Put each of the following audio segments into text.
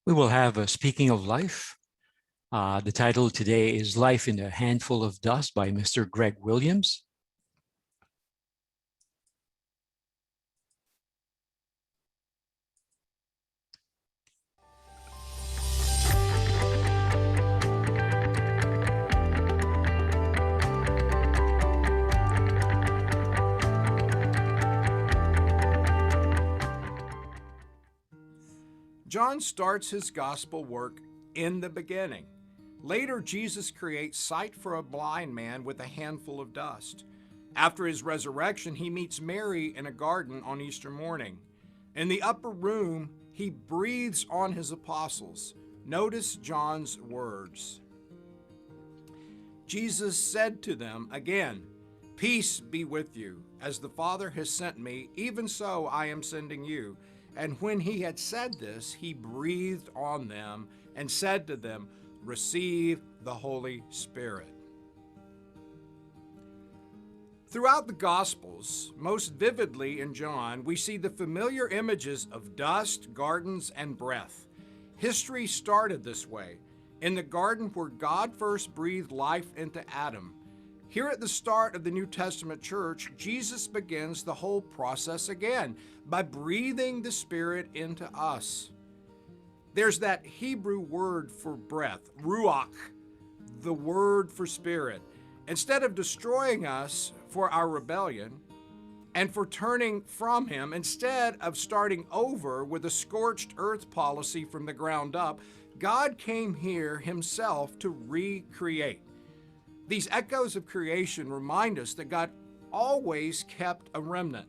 We will have a Speaking of Life. The title today is Life in a Handful of Dust by Mr. Greg Williams. John starts his gospel work in the beginning. Later, Jesus creates sight for a blind man with a handful of dust. After his resurrection, he meets Mary in a garden on Easter morning. In the upper room, he breathes on his apostles. Notice John's words. Jesus said to them again, "Peace be with you. As the Father has sent me, even so I am sending you." And when he had said this, he breathed on them and said to them, "Receive the Holy Spirit." Throughout the Gospels, most vividly in John, we see the familiar images of dust, gardens, and breath. History started this way, in the garden where God first breathed life into Adam. Here at the start of the New Testament church, Jesus begins the whole process again by breathing the Spirit into us. There's that Hebrew word for breath, ruach, the word for spirit. Instead of destroying us for our rebellion and for turning from Him, instead of starting over with a scorched earth policy from the ground up, God came here Himself to recreate. These echoes of creation remind us that God always kept a remnant.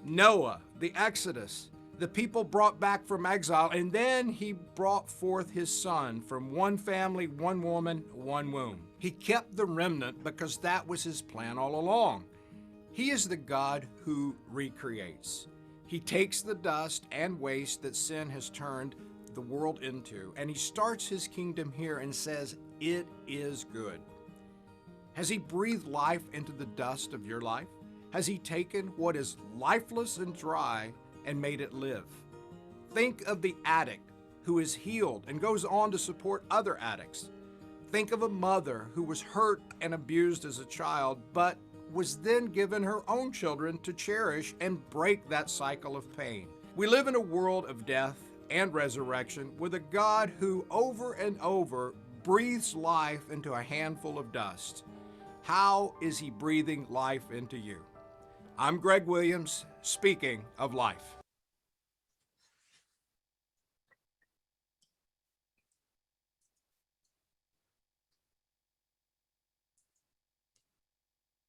Noah, the Exodus, the people brought back from exile, and then He brought forth His Son from one family, one woman, one womb. He kept the remnant because that was His plan all along. He is the God who recreates. He takes the dust and waste that sin has turned the world into, and He starts His kingdom here and says, "It is good." Has He breathed life into the dust of your life? Has He taken what is lifeless and dry and made it live? Think of the addict who is healed and goes on to support other addicts. Think of a mother who was hurt and abused as a child, but was then given her own children to cherish and break that cycle of pain. We live in a world of death and resurrection with a God who over and over breathes life into a handful of dust. How is He breathing life into you? I'm Greg Williams, speaking of life.